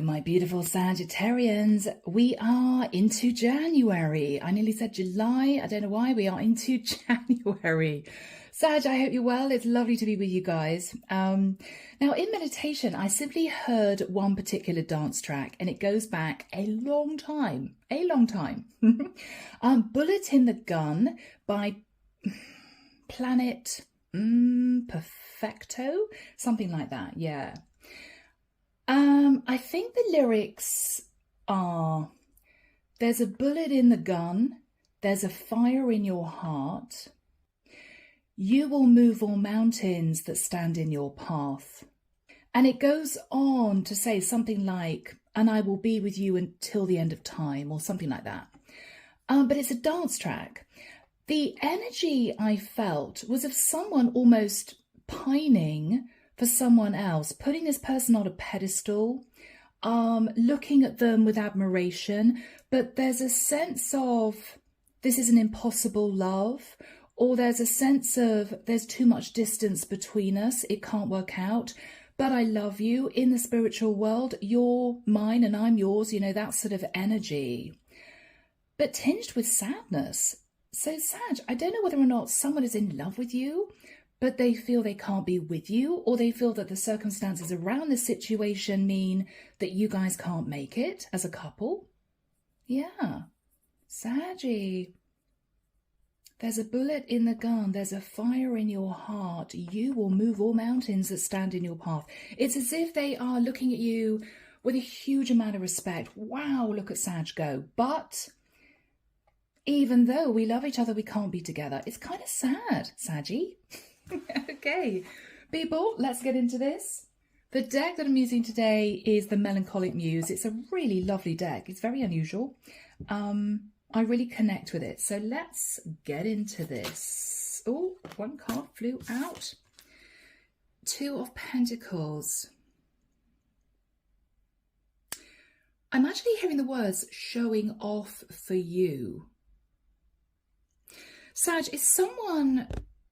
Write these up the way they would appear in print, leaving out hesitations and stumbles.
Hello, my beautiful Sagittarians. We are into January. I nearly said July. I don't know why. We are into January. Sag, I hope you're well. It's lovely to be with you guys. Now, in meditation, I simply heard one particular dance track, and it goes back a long time. Bullet in the Gun by Planet Perfecto, something like that. Yeah. I think the lyrics are, there's a bullet in the gun, there's a fire in your heart, you will move all mountains that stand in your path. And it goes on to say something like, and I will be with you until the end of time, or something like that. But it's a dance track. The energy I felt was of someone almost pining for someone else, putting this person on a pedestal, looking at them with admiration, but there's a sense of this is an impossible love, or there's a sense of there's too much distance between us, it can't work out, but I love you. In the spiritual world, you're mine and I'm yours, you know, that sort of energy, but tinged with sadness. So Sag, I don't know whether or not someone is in love with you, but they feel they can't be with you, or they feel that the circumstances around the situation mean that you guys can't make it as a couple. Yeah. Saggy. There's a bullet in the gun. There's a fire in your heart. You will move all mountains that stand in your path. It's as if they are looking at you with a huge amount of respect. Wow, look at Sag go. But even though we love each other, we can't be together. It's kind of sad, Saggy. Okay, people, let's get into this. The deck that I'm using today is the Melancholic Muse. It's a really lovely deck. It's very unusual. I really connect with it. So let's get into this. Oh, one card flew out. Two of Pentacles. I'm actually hearing the words showing off for you. Sag,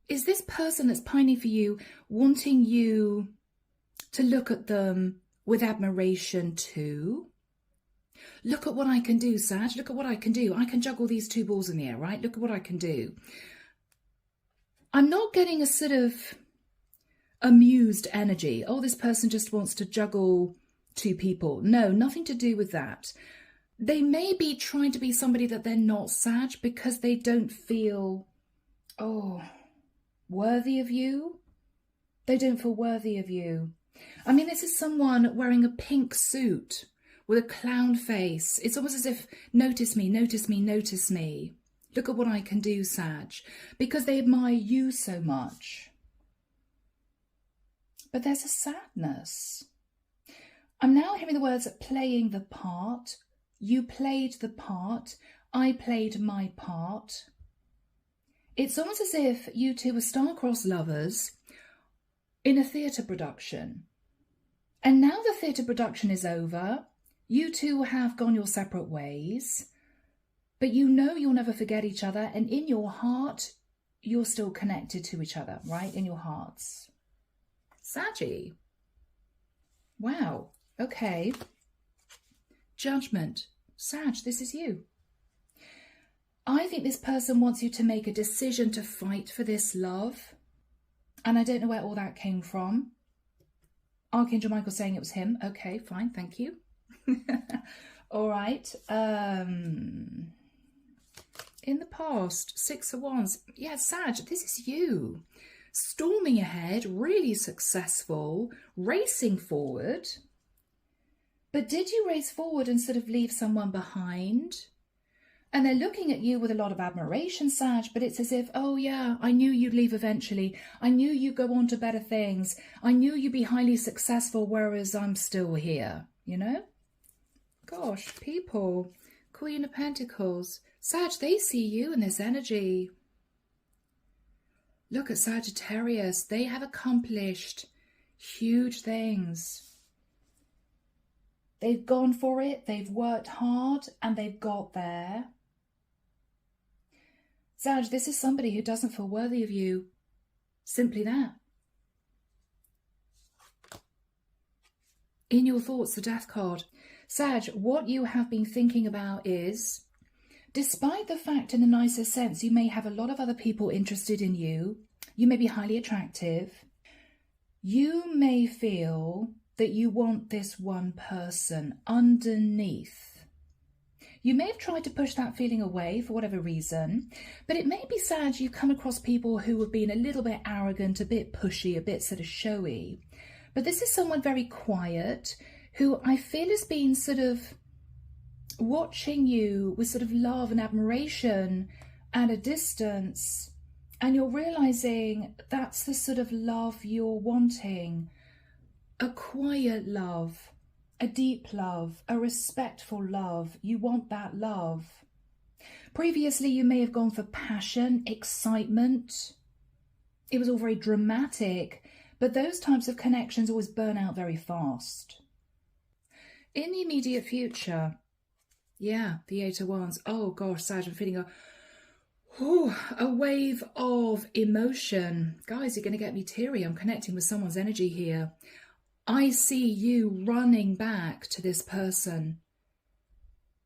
is this person that's pining for you wanting you to look at them with admiration too? Look at what I can do, Sag. Look at what I can do. I can juggle these two balls in the air, right? Look at what I can do. I'm not getting a sort of amused energy. Oh, this person just wants to juggle two people. No, nothing to do with that. They may be trying to be somebody that they're not, Sag, because they don't feel, worthy of you. They don't feel worthy of you. I mean, this is someone wearing a pink suit with a clown face. It's almost as if, notice me, notice me, notice me. Look at what I can do, Sag. Because they admire you so much. But there's a sadness. I'm now hearing the words playing the part. You played the part. I played my part. It's almost as if you two were star-crossed lovers in a theatre production. And now the theatre production is over. You two have gone your separate ways. But you know you'll never forget each other. And in your heart, you're still connected to each other, right? In your hearts. Saggy. Wow. Okay. Judgment. Sag, this is you. I think this person wants you to make a decision to fight for this love. And I don't know where all that came from. Archangel Michael saying it was him. Okay, fine, thank you. All right. In the past, 6 of Wands. Yeah, Sag, this is you. Storming ahead, really successful, racing forward. But did you race forward and sort of leave someone behind? And they're looking at you with a lot of admiration, Sag, but it's as if, oh yeah, I knew you'd leave eventually. I knew you'd go on to better things. I knew you'd be highly successful, whereas I'm still here, you know? Gosh, people. Queen of Pentacles. Sag, they see you in this energy. Look at Sagittarius. They have accomplished huge things. They've gone for it, they've worked hard, and they've got there. Sag, this is somebody who doesn't feel worthy of you. Simply that. In your thoughts, the Death card. Sag, what you have been thinking about is, despite the fact in the nicest sense, you may have a lot of other people interested in you, you may be highly attractive, you may feel that you want this one person underneath. You may have tried to push that feeling away for whatever reason, but it may be sad you've come across people who have been a little bit arrogant, a bit pushy, a bit sort of showy. But this is someone very quiet who I feel has been sort of watching you with sort of love and admiration at a distance, and you're realizing that's the sort of love you're wanting. A quiet love. A deep love, a respectful love. You want that love. Previously, you may have gone for passion, excitement. It was all very dramatic, but those types of connections always burn out very fast. In the immediate future, yeah, the Eight of Wands. Oh gosh, Sag, I'm feeling a wave of emotion. Guys, you're going to get me teary. I'm connecting with someone's energy here. I see you running back to this person.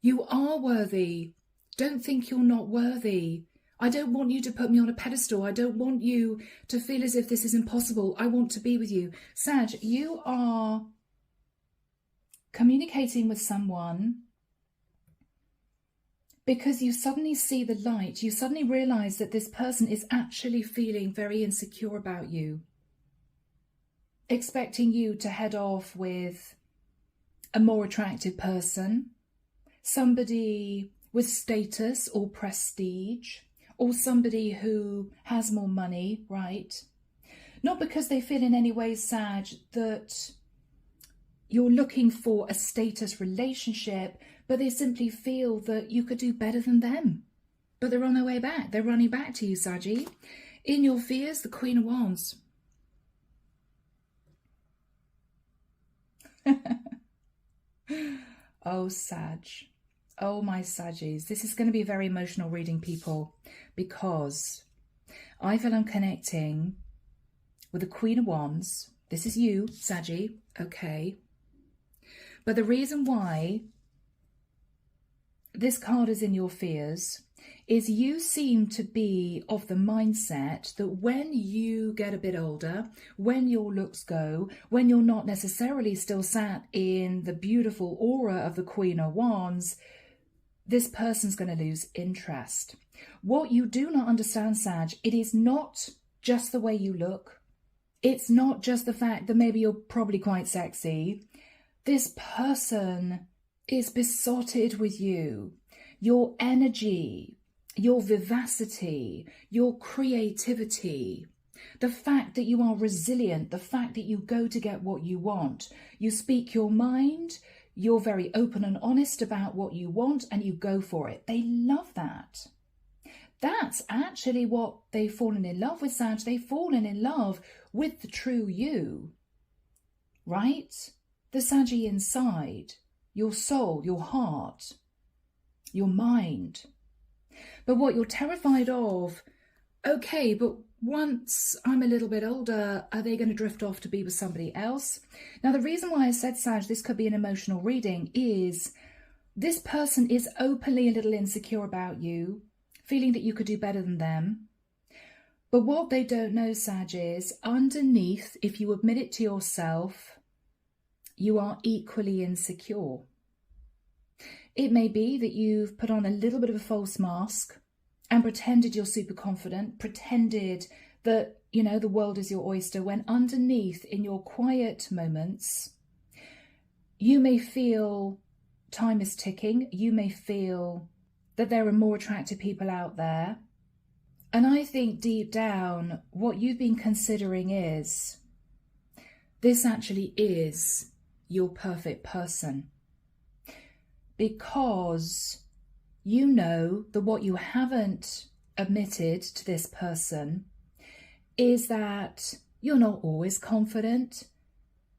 You are worthy. Don't think you're not worthy. I don't want you to put me on a pedestal. I don't want you to feel as if this is impossible. I want to be with you. Sag, you are communicating with someone because you suddenly see the light. You suddenly realize that this person is actually feeling very insecure about you, expecting you to head off with a more attractive person, somebody with status or prestige, or somebody who has more money, right? Not because they feel in any way, Sag, that you're looking for a status relationship, but they simply feel that you could do better than them. But they're on their way back. They're running back to you, Saggy. In your fears, the Queen of Wands. Oh, Sag. Oh, my Saggies. This is going to be a very emotional reading, people, because I feel I'm connecting with the Queen of Wands. This is you, Saggy, okay? But the reason why this card is in your fears is you seem to be of the mindset that when you get a bit older, when your looks go, when you're not necessarily still sat in the beautiful aura of the Queen of Wands, this person's going to lose interest. What you do not understand, Sag, it is not just the way you look. It's not just the fact that maybe you're probably quite sexy. This person is besotted with you. Your energy, your vivacity, your creativity, the fact that you are resilient, the fact that you go to get what you want. You speak your mind, you're very open and honest about what you want, and you go for it. They love that. That's actually what they've fallen in love with, Sag. They've fallen in love with the true you, right? The Saggy inside, your soul, your heart, your mind. But what you're terrified of, okay, but once I'm a little bit older, are they going to drift off to be with somebody else? Now, the reason why I said, Sag, this could be an emotional reading is this person is openly a little insecure about you, feeling that you could do better than them. But what they don't know, Sag, is underneath, if you admit it to yourself, you are equally insecure. It may be that you've put on a little bit of a false mask and pretended you're super confident, pretended that, you know, the world is your oyster, when underneath, in your quiet moments, you may feel time is ticking. You may feel that there are more attractive people out there. And I think deep down, what you've been considering is, this actually is your perfect person. Because you know that what you haven't admitted to this person is that you're not always confident.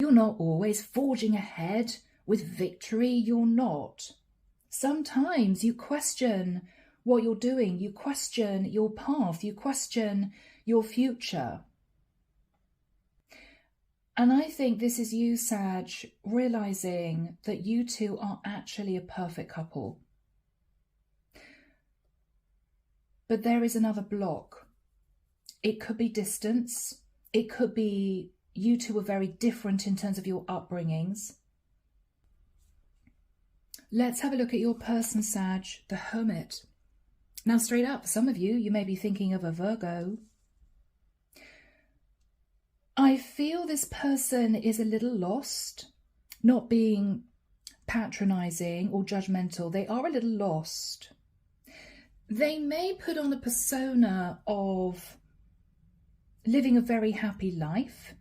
You're not always forging ahead with victory. You're not. Sometimes you question what you're doing. You question your path. You question your future. And I think this is you, Sag, realizing that you two are actually a perfect couple. But there is another block. It could be distance. It could be you two are very different in terms of your upbringings. Let's have a look at your person, Sag, the Hermit. Now, straight up, for some of you, you may be thinking of a Virgo. I feel this person is a little lost, not being patronizing or judgmental. They are a little lost. They may put on a persona of living a very happy life.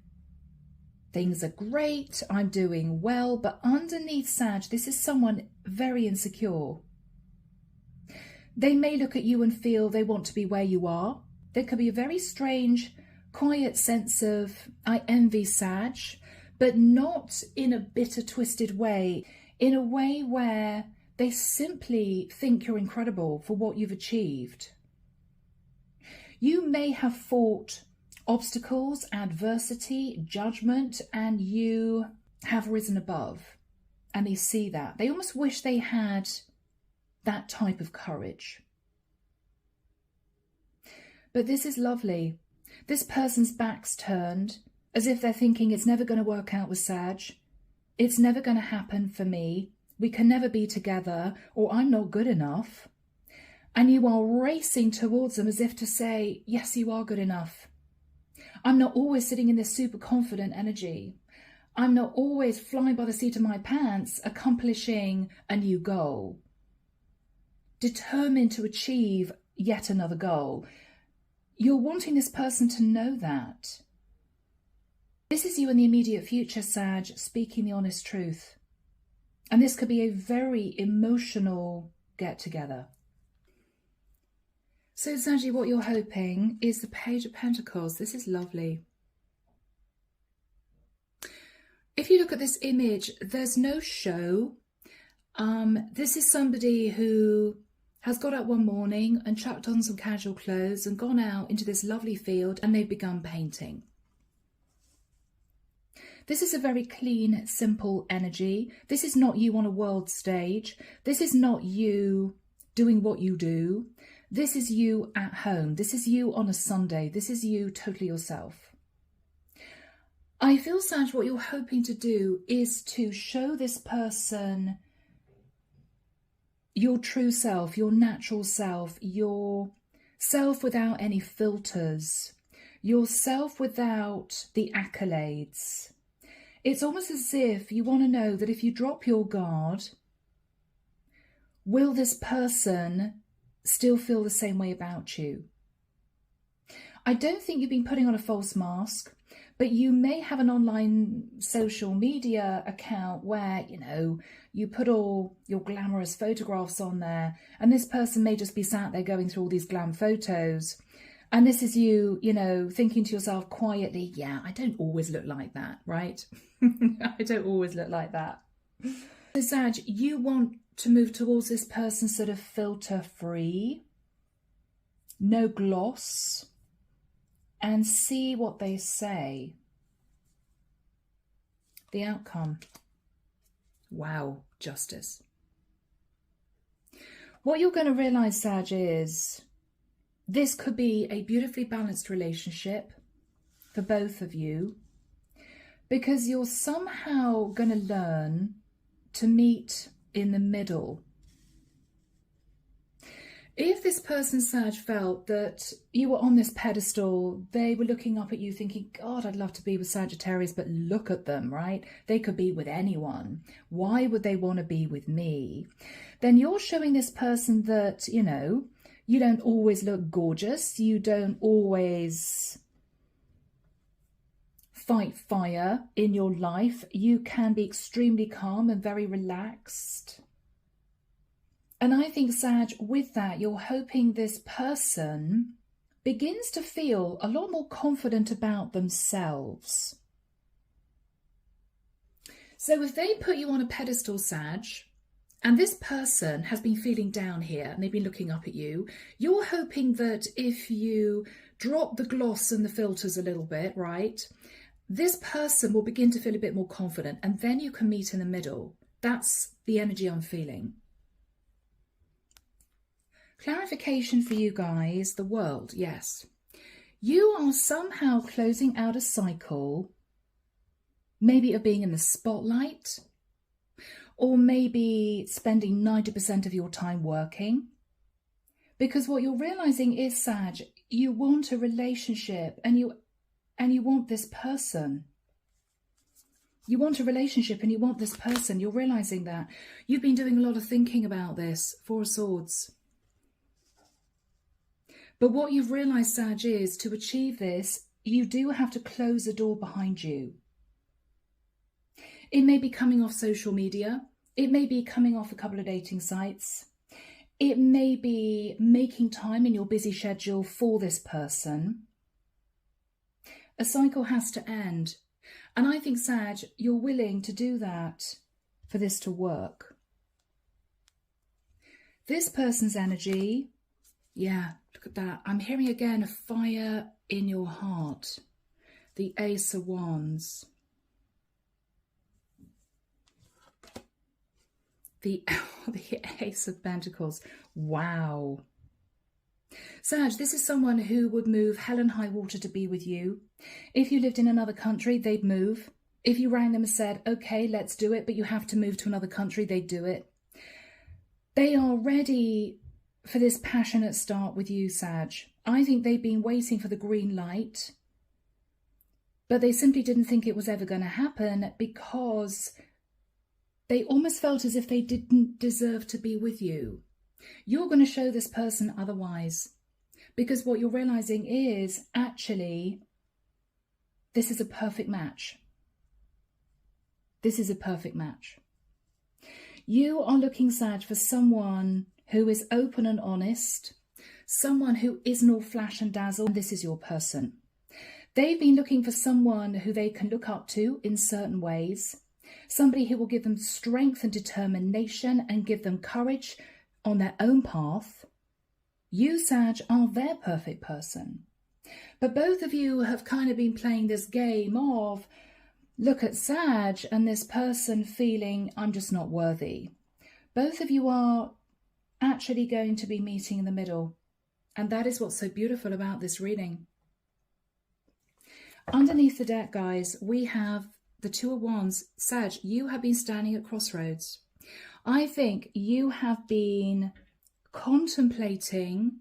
Things are great, I'm doing well, but underneath, Sag, this is someone very insecure. They may look at you and feel they want to be where you are. There could be a very strange, quiet sense of, I envy Sag, but not in a bitter, twisted way, in a way where they simply think you're incredible for what you've achieved. You may have fought obstacles, adversity, judgment, and you have risen above. And they see that. They almost wish they had that type of courage. But this is lovely. This person's back's turned, as if they're thinking it's never going to work out with Sag. It's never going to happen for me. We can never be together, or I'm not good enough. And you are racing towards them as if to say, yes, you are good enough. I'm not always sitting in this super confident energy. I'm not always flying by the seat of my pants, accomplishing a new goal. Determined to achieve yet another goal. You're wanting this person to know that. This is you in the immediate future, Sag, speaking the honest truth. And this could be a very emotional get-together. So, Sag, what you're hoping is the Page of Pentacles. This is lovely. If you look at this image, there's no show. This is somebody who has got up one morning and chucked on some casual clothes and gone out into this lovely field and they've begun painting. This is a very clean, simple energy. This is not you on a world stage. This is not you doing what you do. This is you at home. This is you on a Sunday. This is you totally yourself. I feel, Sag, what you're hoping to do is to show this person your true self, your natural self, your self without any filters, your self without the accolades. It's almost as if you want to know that if you drop your guard, will this person still feel the same way about you? I don't think you've been putting on a false mask, but you may have an online social media account where, you know, you put all your glamorous photographs on there, and this person may just be sat there going through all these glam photos. And this is you, you know, thinking to yourself quietly, yeah, I don't always look like that, right? I don't always look like that. So, Sag, you want to move towards this person sort of filter-free, no gloss, and see what they say. The outcome. Wow, justice. What you're going to realise, Sag, is this could be a beautifully balanced relationship for both of you, because you're somehow going to learn to meet in the middle. If this person, Sag, felt that you were on this pedestal, they were looking up at you thinking, God, I'd love to be with Sagittarius, but look at them, right? They could be with anyone. Why would they want to be with me? Then you're showing this person that, you know, you don't always look gorgeous. You don't always fight fire in your life. You can be extremely calm and very relaxed. And I think, Sag, with that, you're hoping this person begins to feel a lot more confident about themselves. So if they put you on a pedestal, Sag, and this person has been feeling down here and they've been looking up at you, you're hoping that if you drop the gloss and the filters a little bit, right, this person will begin to feel a bit more confident, and then you can meet in the middle. That's the energy I'm feeling. Clarification for you guys, the world, yes. You are somehow closing out a cycle, maybe of being in the spotlight, or maybe spending 90% of your time working. Because what you're realizing is, Sag, you want a relationship and you want this person. You want a relationship and you want this person. You're realizing that. You've been doing a lot of thinking about this. Four of Swords. But what you've realized, Sag, is to achieve this, you do have to close the door behind you. It may be coming off social media. It may be coming off a couple of dating sites. It may be making time in your busy schedule for this person. A cycle has to end. And I think, Sag, you're willing to do that for this to work. This person's energy, yeah, look at that. I'm hearing again a fire in your heart. The Ace of Wands. The Ace of Pentacles. Wow. Sag, this is someone who would move hell and high water to be with you. If you lived in another country, they'd move. If you rang them and said, okay, let's do it, but you have to move to another country, they'd do it. They are ready for this passionate start with you, Sag. I think they've been waiting for the green light, but they simply didn't think it was ever going to happen because they almost felt as if they didn't deserve to be with you. You're going to show this person otherwise, because what you're realizing is actually this is a perfect match. This is a perfect match. You are looking, Sag, for someone who is open and honest, someone who isn't all flash and dazzle, and this is your person. They've been looking for someone who they can look up to in certain ways, somebody who will give them strength and determination and give them courage on their own path. You, Sag, are their perfect person. But both of you have kind of been playing this game of, look at Sag and this person feeling, I'm just not worthy. Both of you are actually going to be meeting in the middle. And that is what's so beautiful about this reading. Underneath the deck, guys, we have the Two of Wands. Sag, you have been standing at crossroads. I think you have been contemplating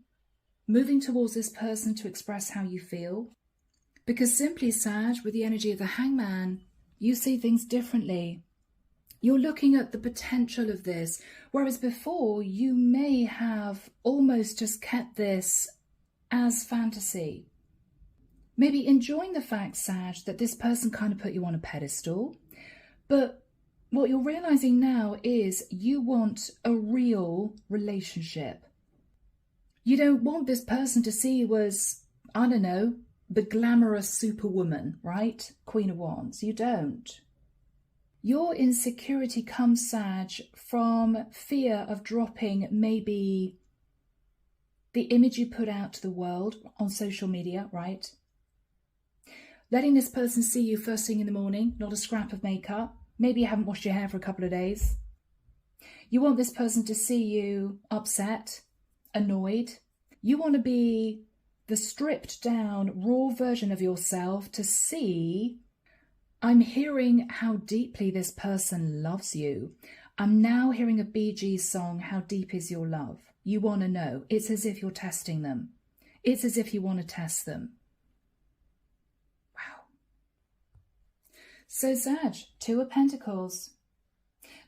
moving towards this person to express how you feel. Because simply, Sag, with the energy of the Hangman, you see things differently. You're looking at the potential of this, whereas before you may have almost just kept this as fantasy. Maybe enjoying the fact, Sag, that this person kind of put you on a pedestal, but what you're realizing now is you want a real relationship. You don't want this person to see you as, I don't know, the glamorous superwoman, right? Queen of Wands. You don't. Your insecurity comes, Sag, from fear of dropping maybe the image you put out to the world on social media, right? Letting this person see you first thing in the morning, not a scrap of makeup. Maybe you haven't washed your hair for a couple of days. You want this person to see you upset, annoyed. You want to be the stripped down, raw version of yourself to see, I'm hearing how deeply this person loves you. I'm now hearing a Bee Gees song, How Deep Is Your Love? You want to know. It's as if you're testing them. It's as if you want to test them. Wow. So Sag, Two of Pentacles.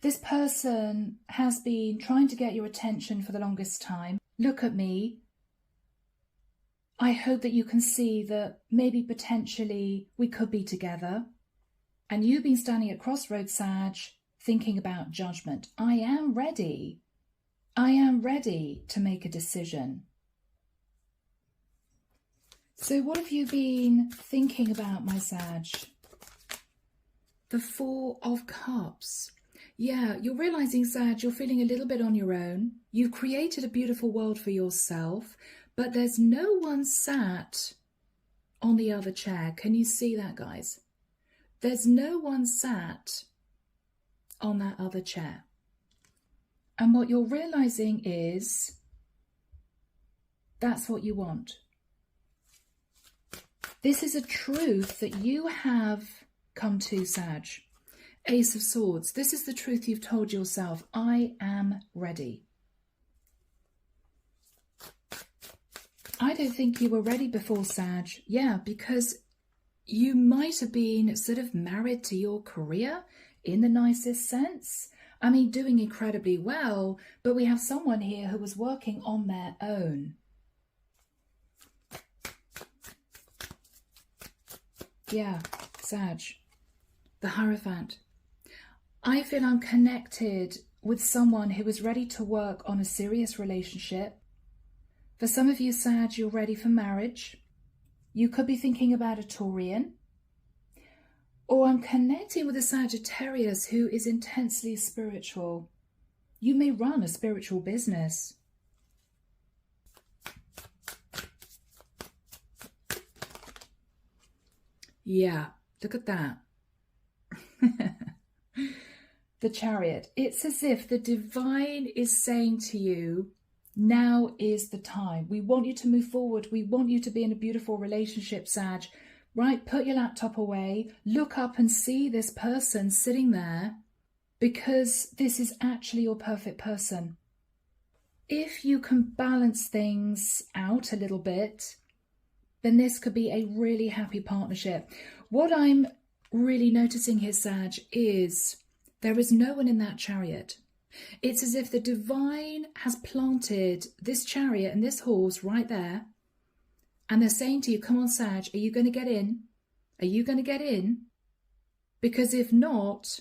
This person has been trying to get your attention for the longest time. Look at me. I hope that you can see that maybe potentially we could be together. And you've been standing at crossroads, Sag, thinking about judgment. I am ready. I am ready to make a decision. So what have you been thinking about, my Sag? The Four of Cups. Yeah, you're realizing, Sag, you're feeling a little bit on your own. You've created a beautiful world for yourself, but there's no one sat on the other chair. Can you see that, guys? there's no one sat on that other chair. And what you're realizing is that's what you want. This is a truth that you have come to, Sag. Ace of Swords. This is the truth you've told yourself. I am ready. I don't think you were ready before, Sag. Yeah, because you might have been sort of married to your career in the nicest sense. I mean, doing incredibly well, but we have someone here who was working on their own. Yeah, Sag, the Hierophant. I feel I'm connected with someone who is ready to work on a serious relationship. For some of you, Sag, you're ready for marriage. You could be thinking about a Taurian. Or I'm connecting with a Sagittarius who is intensely spiritual. You may run a spiritual business. Yeah, look at that. The Chariot. It's as if the divine is saying to you, now is the time. We want you to move forward. We want you to be in a beautiful relationship, Sag. Right, put your laptop away, look up and see this person sitting there, because this is actually your perfect person. If you can balance things out a little bit, then this could be a really happy partnership. What I'm really noticing here, Sag, is there is no one in that chariot. It's as if the divine has planted this chariot and this horse right there. And they're saying to you, come on, Sag, are you going to get in? Are you going to get in? Because if not,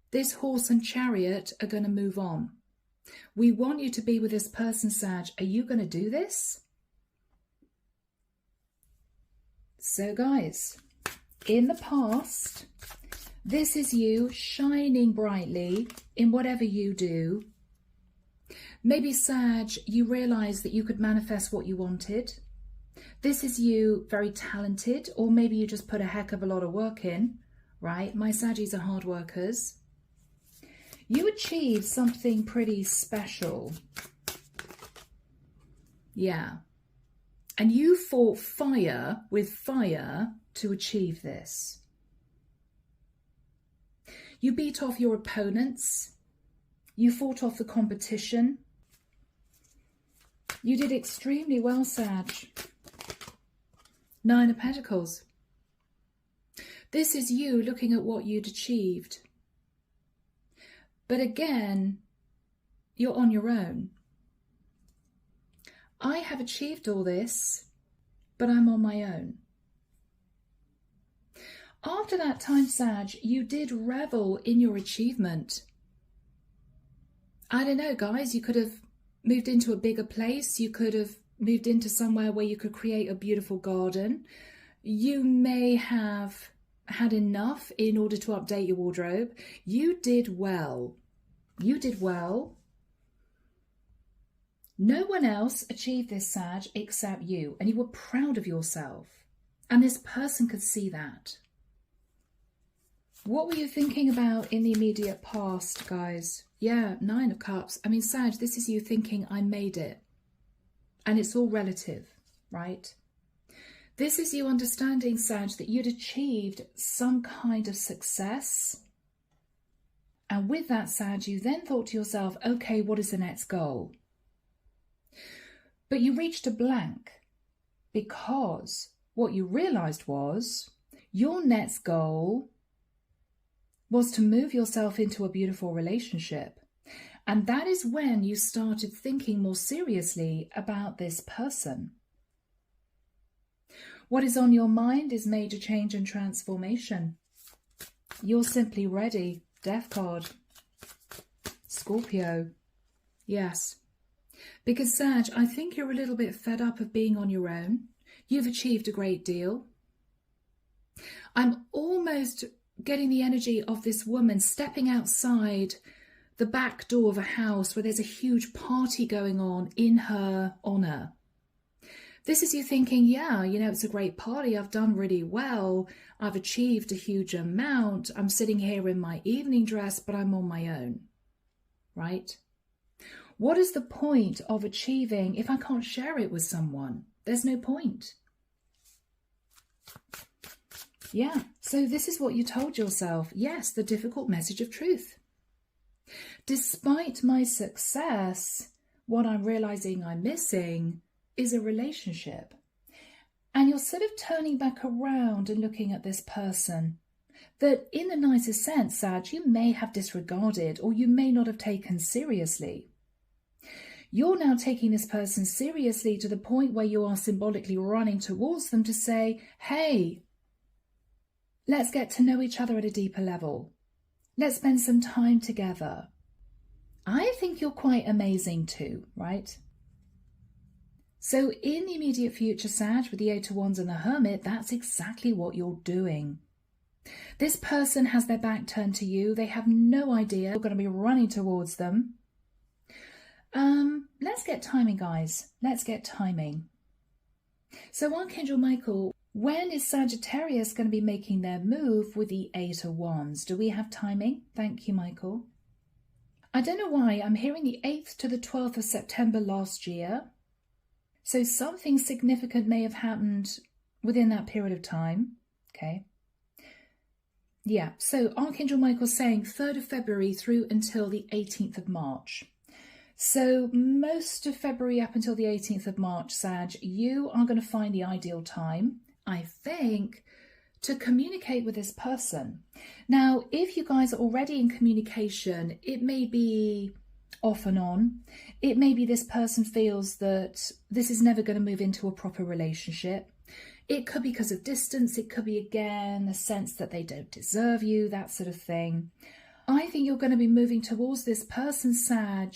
this horse and chariot are going to move on. We want you to be with this person, Sag. Are you going to do this? So, guys, in the past, this is you shining brightly in whatever you do. Maybe, Sag, you realised that you could manifest what you wanted. This is you very talented, or maybe you just put a heck of a lot of work in, right? My Saggies are hard workers. You achieved something pretty special. Yeah. And you fought fire with fire to achieve this. You beat off your opponents. You fought off the competition. You did extremely well, Sag. 9 of Pentacles. This is you looking at what you'd achieved. But again, you're on your own. I have achieved all this, but I'm on my own. After that time, Sag, you did revel in your achievement. I don't know, guys, you could have moved into a bigger place. You could have moved into somewhere where you could create a beautiful garden. You may have had enough in order to update your wardrobe. You did well. You did well. No one else achieved this, Sag, except you, and you were proud of yourself. And this person could see that. What were you thinking about in the immediate past, guys? Yeah, 9 of Cups. I mean, Sag, this is you thinking, I made it. And it's all relative, right? This is you understanding, Sag, that you'd achieved some kind of success. And with that, Sag, you then thought to yourself, okay, what is the next goal? But you reached a blank, because what you realized was your next goal was to move yourself into a beautiful relationship. And that is when you started thinking more seriously about this person. What is on your mind is major change and transformation. You're simply ready. Death card. Scorpio. Yes. Because, Sag, I think you're a little bit fed up of being on your own. You've achieved a great deal. I'm almost getting the energy of this woman stepping outside the back door of a house where there's a huge party going on in her honour. This is you thinking, yeah, you know, it's a great party. I've done really well. I've achieved a huge amount. I'm sitting here in my evening dress, but I'm on my own, right? What is the point of achieving if I can't share it with someone? There's no point. Yeah, so this is what you told yourself. Yes, the difficult message of truth. Despite my success, what I'm realizing I'm missing is a relationship. And you're sort of turning back around and looking at this person that in the nicest sense, Sag, you may have disregarded or you may not have taken seriously. You're now taking this person seriously to the point where you are symbolically running towards them to say, hey, let's get to know each other at a deeper level. Let's spend some time together. I think you're quite amazing too, right? So in the immediate future, Sag, with the Eight of Wands and the Hermit, that's exactly what you're doing. This person has their back turned to you. They have no idea you're going to be running towards them. Let's get timing, guys. Let's get timing. So Archangel Michael, when is Sagittarius going to be making their move with the Eight of Wands? Do we have timing? Thank you, Michael. I don't know why. I'm hearing the 8th to the 12th of September last year. So something significant may have happened within that period of time. Okay. Yeah, so Archangel Michael's saying 3rd of February through until the 18th of March. So most of February up until the 18th of March, Sag, you are going to find the ideal time, I think, to communicate with this person. Now, if you guys are already in communication, it may be off and on. It may be this person feels that this is never going to move into a proper relationship. It could be because of distance. It could be, again, a sense that they don't deserve you, that sort of thing. I think you're going to be moving towards this person, Sag,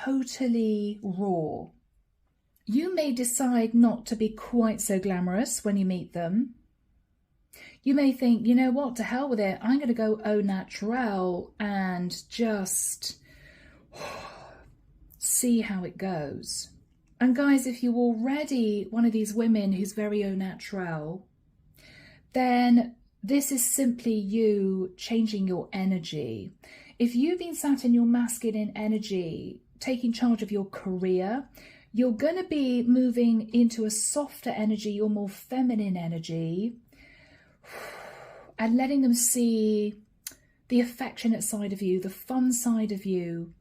totally raw. You may decide not to be quite so glamorous when you meet them. You may think, you know what, to hell with it. I'm going to go au naturel and just see how it goes. And guys, if you're already one of these women who's very au naturel, then this is simply you changing your energy. If you've been sat in your masculine energy, taking charge of your career, you're going to be moving into a softer energy, your more feminine energy, and letting them see the affectionate side of you, the fun side of you,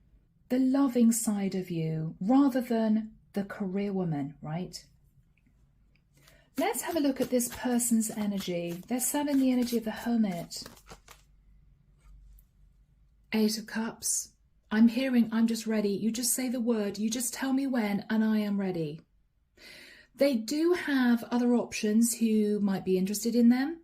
the loving side of you, rather than the career woman, right? Let's have a look at this person's energy. They're sat in the energy of the Hermit. 8 of Cups. I'm hearing, I'm just ready. You just say the word. You just tell me when, and I am ready. They do have other options who might be interested in them,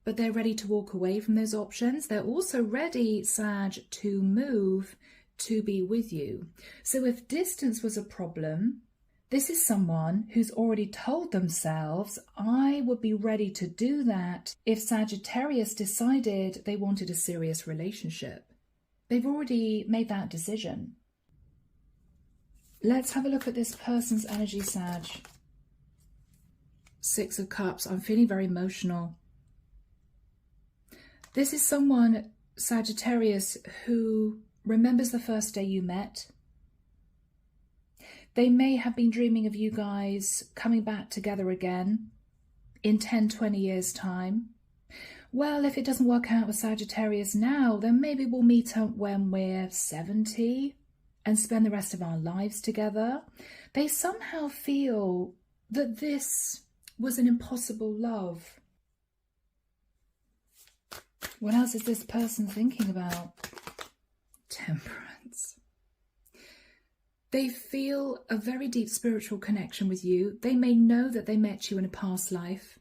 but they're ready to walk away from those options. They're also ready, Sag, to move to be with you. So if distance was a problem, this is someone who's already told themselves, I would be ready to do that if Sagittarius decided they wanted a serious relationship. They've already made that decision. Let's have a look at this person's energy, Sag. 6 of Cups. I'm feeling very emotional. This is someone, Sagittarius, who remembers the first day you met. They may have been dreaming of you guys coming back together again in 10, 20 years' time. Well, if it doesn't work out with Sagittarius now, then maybe we'll meet up when we're 70 and spend the rest of our lives together. They somehow feel that this was an impossible love. What else is this person thinking about? Temperance. They feel a very deep spiritual connection with you. They may know that they met you in a past life.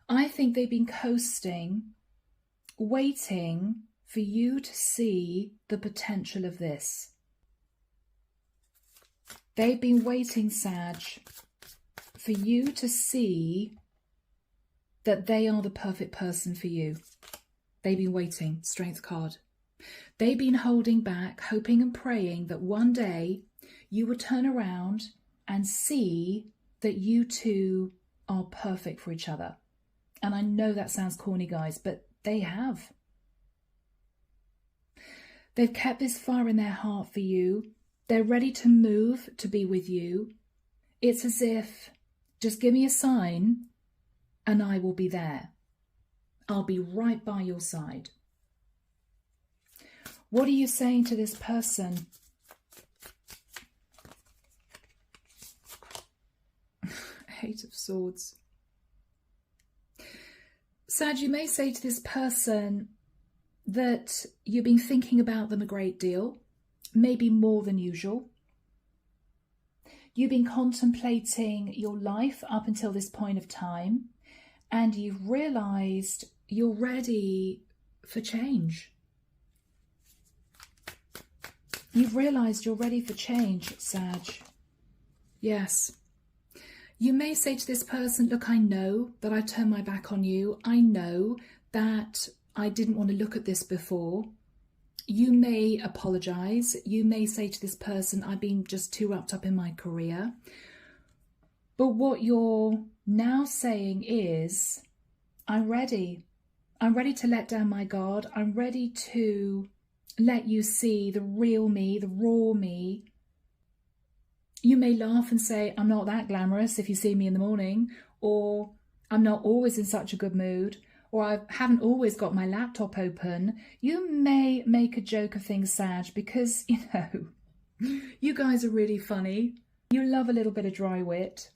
I think they've been coasting, waiting for you to see the potential of this. They've been waiting, Sag, for you to see that they are the perfect person for you. They've been waiting, Strength card. They've been holding back, hoping and praying that one day you would turn around and see that you two are perfect for each other. And I know that sounds corny, guys, but they have. They've kept this fire in their heart for you. They're ready to move to be with you. It's as if, just give me a sign and I will be there. I'll be right by your side. What are you saying to this person? Eight of Swords. Sag, you may say to this person that you've been thinking about them a great deal, maybe more than usual. You've been contemplating your life up until this point of time, and you've realised you're ready for change. You've realised you're ready for change, Sag. Yes. You may say to this person, look, I know that I've turned my back on you. I know that I didn't want to look at this before. You may apologise. You may say to this person, I've been just too wrapped up in my career. But what you're now saying is, I'm ready. I'm ready to let down my guard. I'm ready to let you see the real me, the raw me. You may laugh and say, I'm not that glamorous if you see me in the morning, or I'm not always in such a good mood, or I haven't always got my laptop open. You may make a joke of things, Sag, because, you know, you guys are really funny. You love a little bit of dry wit.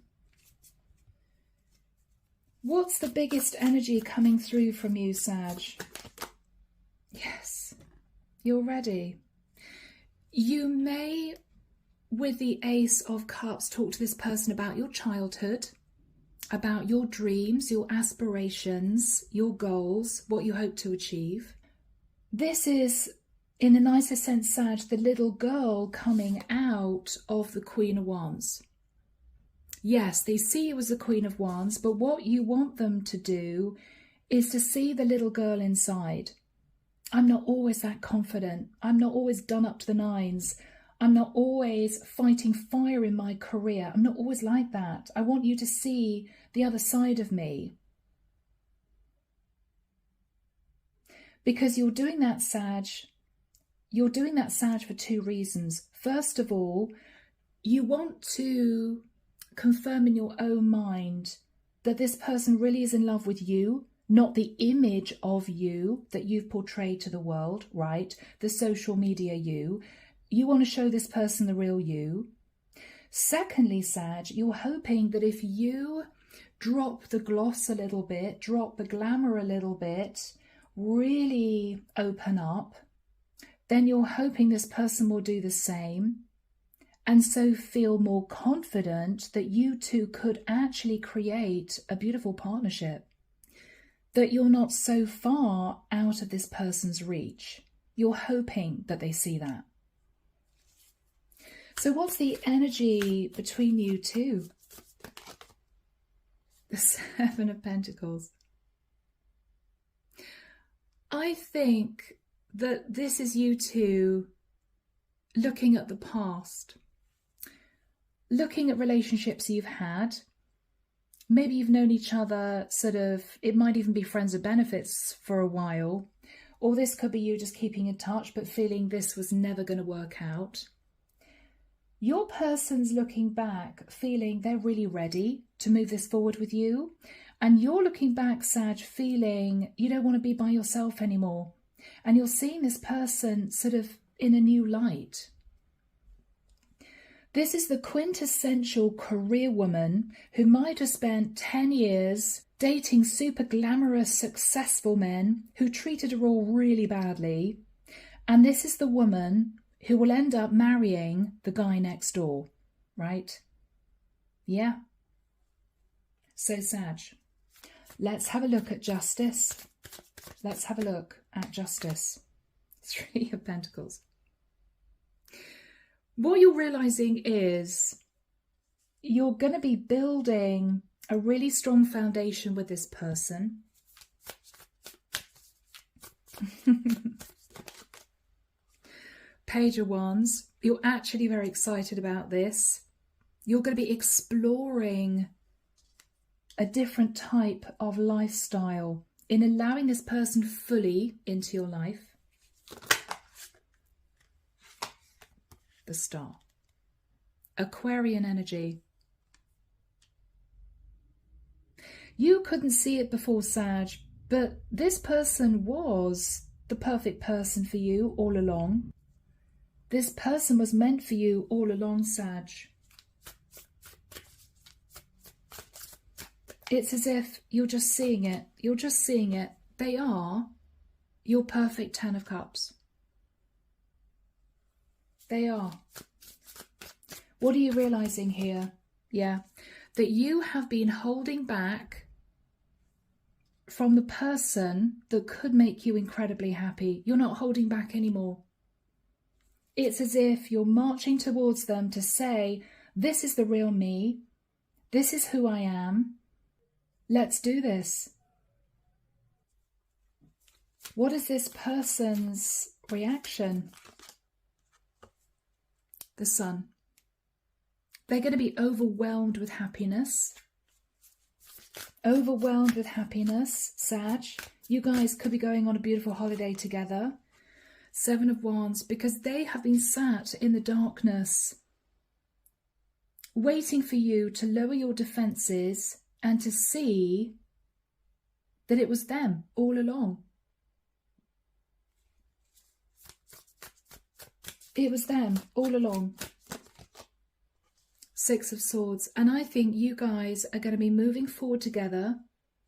What's the biggest energy coming through from you, Sag? Yes, you're ready. You may, with the Ace of Cups, talk to this person about your childhood, about your dreams, your aspirations, your goals, what you hope to achieve. This is, in the nicest sense, Sag, the little girl coming out of the Queen of Wands. Yes, they see you as the Queen of Wands, but what you want them to do is to see the little girl inside. I'm not always that confident. I'm not always done up to the nines. I'm not always fighting fire in my career. I'm not always like that. I want you to see the other side of me. Because you're doing that, Sag. You're doing that, Sag, for two reasons. First of all, you want to confirm in your own mind that this person really is in love with you, not the image of you that you've portrayed to the world, right? The social media you. You want to show this person the real you. Secondly, Sag, you're hoping that if you drop the gloss a little bit, drop the glamour a little bit, really open up, then you're hoping this person will do the same, and so feel more confident that you two could actually create a beautiful partnership, that you're not so far out of this person's reach. You're hoping that they see that. So what's the energy between you two? The Seven of Pentacles. I think that this is you two looking at the past, looking at relationships you've had. Maybe you've known each other sort of, it might even be friends with benefits for a while, or this could be you just keeping in touch but feeling this was never going to work out. Your person's looking back feeling they're really ready to move this forward with you, and you're looking back, Sag, feeling you don't want to be by yourself anymore, and you're seeing this person sort of in a new light. This is the quintessential career woman who might have spent 10 years dating super glamorous, successful men who treated her all really badly. And this is the woman who will end up marrying the guy next door, right? Yeah. So, Sag, let's have a look at justice. Let's have a look at justice. Three of Pentacles. What you're realizing is you're going to be building a really strong foundation with this person. Page of Wands. You're actually very excited about this. You're going to be exploring a different type of lifestyle in allowing this person fully into your life. The Star. Aquarian energy. You couldn't see it before, Sag, but this person was the perfect person for you all along. This person was meant for you all along, Sag. It's as if you're just seeing it. You're just seeing it. They are your perfect 10 of Cups. They are. What are you realizing here? Yeah, that you have been holding back from the person that could make you incredibly happy. You're not holding back anymore. It's as if you're marching towards them to say, this is the real me. This is who I am. Let's do this. What is this person's reaction? The Sun. They're going to be overwhelmed with happiness. Overwhelmed with happiness, Sag. You guys could be going on a beautiful holiday together. 7 of Wands, because they have been sat in the darkness, waiting for you to lower your defenses and to see that it was them all along. It was them all along. 6 of Swords. And I think you guys are going to be moving forward together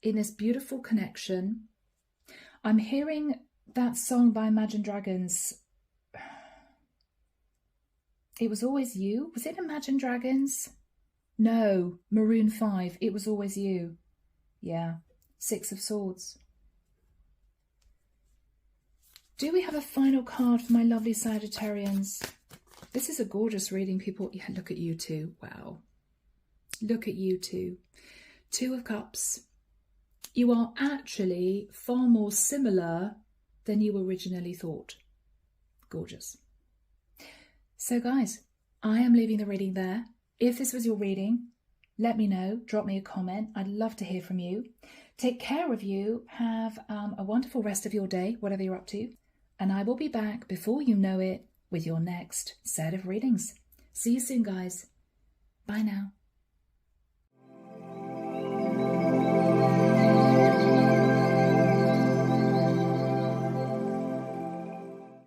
in this beautiful connection. I'm hearing that song by Imagine Dragons. It Was Always You. Was it Imagine Dragons? No, Maroon 5. It Was Always You. Yeah. 6 of Swords. Do we have a final card for my lovely Sagittarians? This is a gorgeous reading, people. Yeah, look at you two. Wow. Look at you two. 2 of Cups. You are actually far more similar than you originally thought. Gorgeous. So guys, I am leaving the reading there. If this was your reading, let me know. Drop me a comment. I'd love to hear from you. Take care of you. Have a wonderful rest of your day, whatever you're up to. And I will be back before you know it with your next set of readings. See you soon, guys. Bye now.